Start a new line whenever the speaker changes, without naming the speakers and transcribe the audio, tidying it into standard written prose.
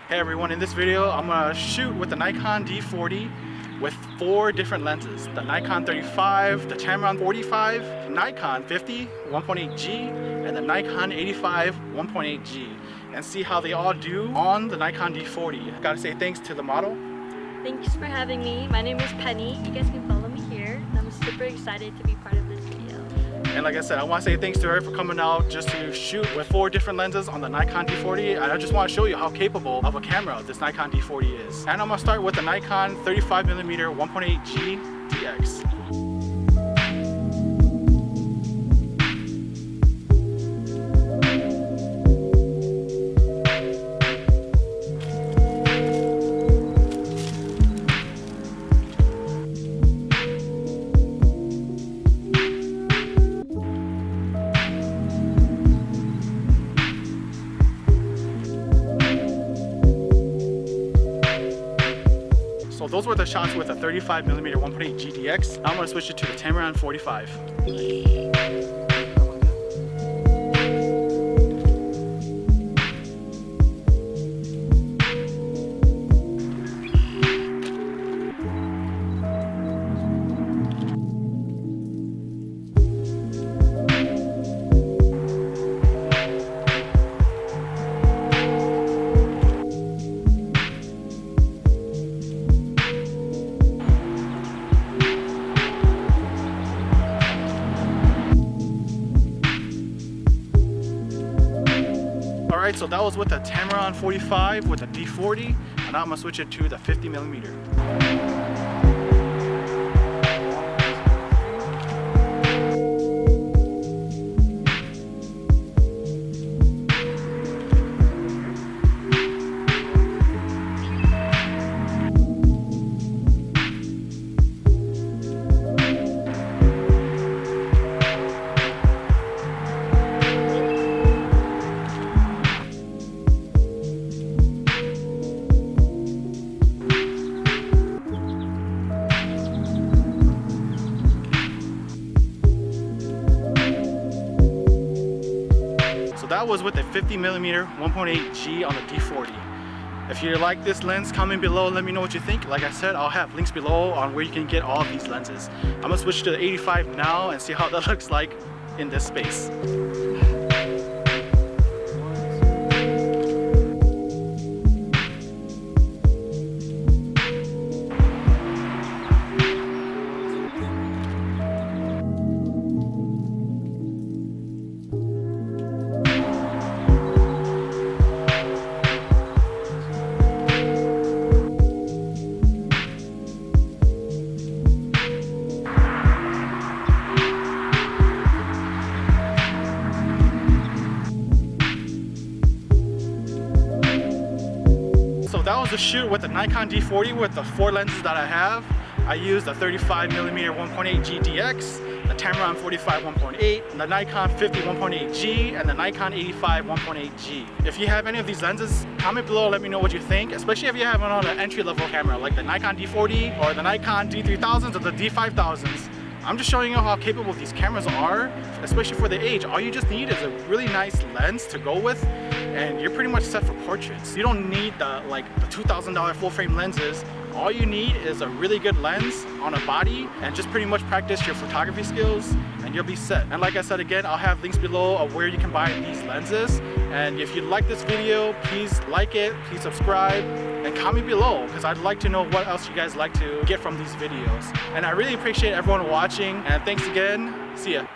Hey everyone, in this video I'm gonna shoot with the Nikon D40 with 4 different lenses. The Nikon 35, the Tamron 45, Nikon 50 1.8G, and the Nikon 85 1.8G, and see how they all do on the Nikon D40. Gotta say thanks to the model.
Thanks for having me. My name is Penny. You guys can follow me here. I'm super excited to be part of this video.
And like I said, I want to say thanks to her for coming out just to shoot with 4 different lenses on the Nikon D40. And I just want to show you how capable of a camera this Nikon D40 is. And I'm going to start with the Nikon 35mm 1.8G DX. So those were the shots with a 35mm 1.8G DX. Now I'm going to switch it to the Tamron 45. Alright, so that was with the Tamron 45 with the D40, and now I'm going to switch it to the 50mm. That was with a 50mm 1.8G on the D40. If you like this lens, comment below, let me know what you think. Like I said, I'll have links below on where you can get all of these lenses. I'm gonna switch to the 85 now and see how that looks like in this space. So that was a shoot with the Nikon D40 with the 4 lenses that I have. I used the 35mm 1.8G DX, the Tamron 45 1.8, the Nikon 50 1.8G, and the Nikon 85 1.8G. If you have any of these lenses, comment below, let me know what you think, especially if you have an entry-level camera like the Nikon D40 or the Nikon D3000s or the D5000s. I'm just showing you how capable these cameras are, especially for the age. All you just need is a really nice lens to go with, and you're pretty much set for portraits. You don't need the $2,000 full-frame lenses. All you need is a really good lens on a body and just pretty much practice your photography skills and you'll be set. And like I said again, I'll have links below of where you can buy these lenses. And if you like this video, please like it, please subscribe, and comment below because I'd like to know what else you guys like to get from these videos. And I really appreciate everyone watching, and thanks again. See ya.